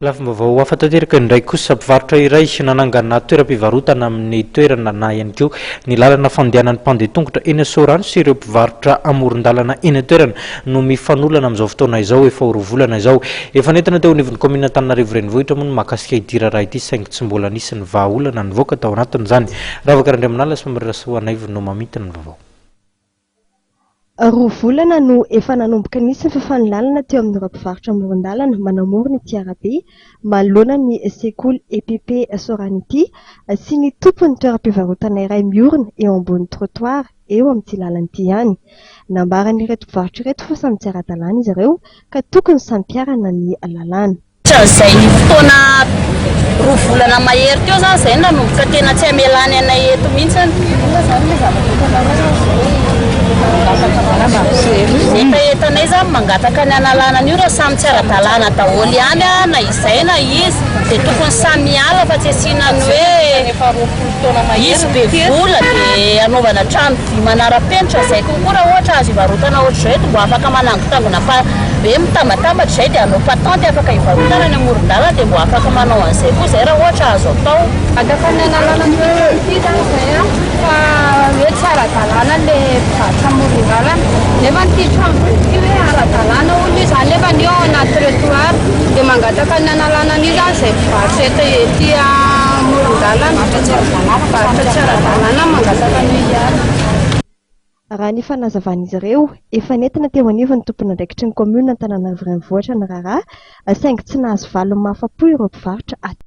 Lafim-baovao afa-tanteraka indray kosa mpivarotra iray nanangana toeram-pivarotana amin'ny toerana na ihany koa ny lalana fandehanan'ny mpandeha tongotra eny Soarano sy ireo mpivarotra amoron-dalana eny toerana no mifanolana amin'izao fotoana izao efa volana izao. Efa nentina teo anivon'ny kaominina Antananarivo Renivohitra moa mahakasika ity raharaha ity saingy tsy mbola nisy ny vahaolana nivoaka tao anatin'izany. Raha vakarandray amin'ala sy mamirira soa anivon'ny no mamintana ny vaovao. Roa volana no efa nanomboka nisy ny mifanolana teo amin'ireo mpivarotra amoron-dalana manamora ny tiarabe manoloana ny sekoly EPP Soarano ity sy ny tompon'ny toeram-pivarotana iray miorina eo ambony trottoir eo amin'ity lalana ity ihany. Nambaran'ireto mpivarotra ireto fa samy tsy ara-dalàna izy ireo ka tokony sampiarana ny lalàna. Izay fotoana roa volana mahery teo zany izay nanomboka tena tsy hamelany anay eto mihitsy. Etanay zany mangataka ny analana an'io raha samy tsy ara-dalàna daholo ihany na izay na izy dia tokony samy miala fa tsy asiana ny hoe izy be vola dia anaovana trano vy manara-penitra izay kokoa raha ohatra azo hivarotana ohatr'izay dia mbo afaka manangotangona be mitambatambatra izay dia anao patente afaka hivarotana ny amoron-dalana dia mbo afaka manao an'izay koa izay raha ohatra azo atao. Mangataka ny analana ity zany izay fa hoe tsy ara-dalàna le mpivarotra amoron-dalana nefa ny trano ity hoe ara-dalàna olo izy zany nefa ny eo anaty trottoir dia mangataka ny analana an'io zany izay mpivarotra ety amoron-dalana mpivarotra tsy ara-dalàna mangataka ny ihany. Raha ny fanazavan'izy ireo efa nentina teo anivon'ny tompon'andraikitry ny kaominina Antananarivo Renivohitra ny raharaha saingy tsy nahazo valiny mahafa-po ireo mpivarotra.